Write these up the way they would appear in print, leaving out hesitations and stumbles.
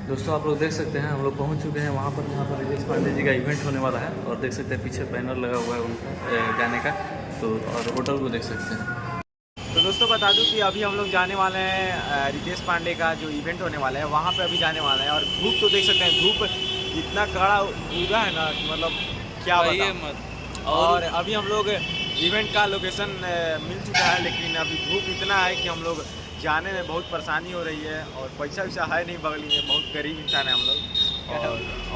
दोस्तों आप लोग देख सकते हैं हम लोग पहुंच चुके हैं वहां पर जहां पर रितेश पांडे जी का इवेंट होने वाला है। और देख सकते हैं पीछे बैनर लगा हुआ है उनका गाने का, तो और होटल को देख सकते हैं। तो दोस्तों बता दूं कि अभी हम लोग जाने वाले हैं रितेश पांडे का जो इवेंट होने वाला है वहाँ पे अभी जाने वाला है। और धूप तो देख सकते हैं, धूप इतना कड़ा उगा है ना कि मतलब क्या बताऊं। मत और अभी हम लोग इवेंट का लोकेशन मिल चुका है, लेकिन अभी धूप इतना है कि हम लोग जाने में बहुत परेशानी हो रही है। और पैसा वैसा है नहीं बगल में, बहुत गरीब इंसान है हम लोग।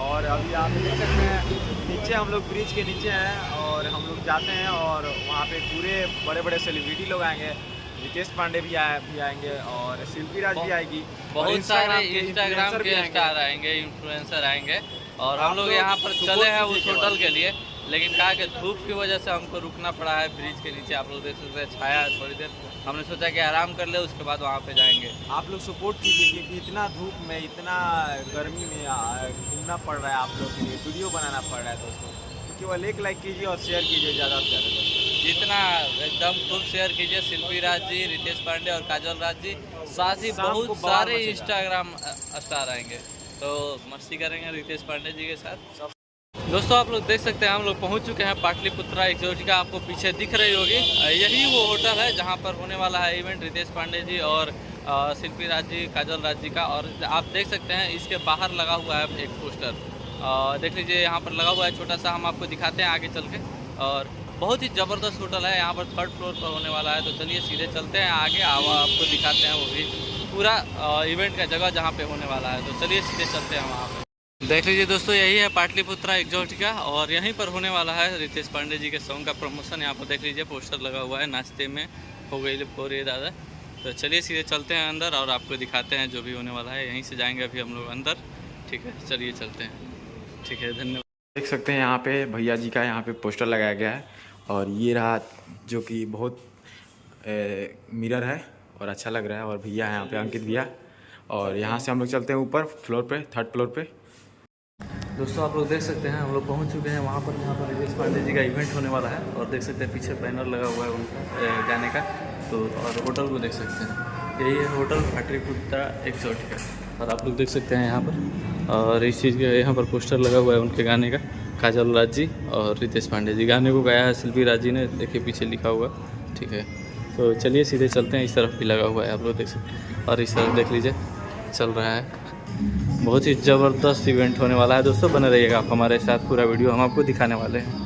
और अभी आप देख सकते हैं नीचे हम लोग ब्रिज के नीचे हैं और हम लोग जाते हैं और वहाँ पे पूरे बड़े बड़े सेलिब्रिटी लोग आएंगे। रितेश पांडे भी आएंगे और शिल्पी राज भी आएगी, बहुत सारे इंस्टाग्राम के स्टार आएंगे, इन्फ्लुएंसर आएंगे। और हम लोग यहाँ पर चले हैं उस होटल के लिए, लेकिन कहा कि धूप की वजह से हमको रुकना पड़ा है ब्रिज के नीचे। आप लोग देख सकते हैं छाया है थोड़ी देर, हमने सोचा कि आराम कर ले, उसके बाद वहाँ पे जाएंगे। आप लोग सपोर्ट कीजिए क्योंकि इतना धूप में, इतना गर्मी में घूमना पड़ रहा है, आप लोग के लिए वीडियो बनाना पड़ रहा है दोस्तों। तो केवल एक लाइक कीजिए और शेयर कीजिए ज़्यादा से ज़्यादा दोस्तों। जितना एकदम खूब शेयर कीजिए। शिल्पी राज जी, रितेश पांडे और काजल राज जी, साथ ही बहुत सारे इंस्टाग्राम स्टार आएंगे, तो मस्ती करेंगे रितेश पांडे जी के साथ। दोस्तों आप लोग देख सकते हैं हम लोग पहुंच चुके हैं पाटलिपुत्रा एक्सोटिका, आपको पीछे दिख रही होगी, यही वो होटल है जहां पर होने वाला है इवेंट रितेश पांडे जी और शिल्पी राज जी, काजल राज जी का। और आप देख सकते हैं इसके बाहर लगा हुआ है एक पोस्टर, देख लीजिए यहाँ पर लगा हुआ है छोटा सा, हम आपको दिखाते हैं आगे चल के। और बहुत ही ज़बरदस्त होटल है, यहाँ पर 3rd फ्लोर पर होने वाला है। तो चलिए सीधे चलते हैं आगे, आपको दिखाते हैं वो भी पूरा इवेंट का जगह जहाँ पे होने वाला है। तो चलिए सीधे चलते हैं वहाँ पे। देख लीजिए दोस्तों, यही है पाटलिपुत्रा एक्सोटिका और यहीं पर होने वाला है रितेश पांडे जी के सॉन्ग का प्रमोशन। यहाँ पर देख लीजिए पोस्टर लगा हुआ है, नाश्ते में हो गई हो रही है दादा। तो चलिए सीधे चलते हैं अंदर और आपको दिखाते हैं जो भी होने वाला है। यहीं से जाएंगे अभी हम लोग अंदर, ठीक है चलिए चलते हैं। ठीक है, धन्यवाद। देख सकते हैं यहाँ पे भैया जी का यहाँ पे पोस्टर लगाया गया है और ये रहा जो कि बहुत मिरर है और अच्छा लग रहा है। और भैया यहाँ पे अंकित भैया, और यहाँ से हम लोग चलते हैं ऊपर फ्लोर पे, 3rd फ्लोर पे। दोस्तों आप लोग देख सकते हैं हम लोग पहुंच चुके हैं वहां पर जहां पर रितेश पांडे जी का इवेंट होने वाला है। और देख सकते हैं पीछे बैनर लगा हुआ है उनका गाने का, तो और होटल को देख सकते हैं, यही है होटल पाटलिपुत्रा एक्सोटिका। और आप लोग देख सकते हैं यहाँ पर, और इस चीज़ के यहाँ पर पोस्टर लगा हुआ है उनके गाने का, काजल राज जी और रितेश पांडे जी। गाने को गाया है शिल्पी राज जी ने, देखिए पीछे लिखा हुआ, ठीक है। तो चलिए सीधे चलते हैं, इस तरफ भी लगा हुआ है आप लोग देख सकते हैं, और इस तरफ देख लीजिए चल रहा है। बहुत ही ज़बरदस्त इवेंट होने वाला है दोस्तों, बने रहिएगा आप हमारे साथ, पूरा वीडियो हम आपको दिखाने वाले हैं।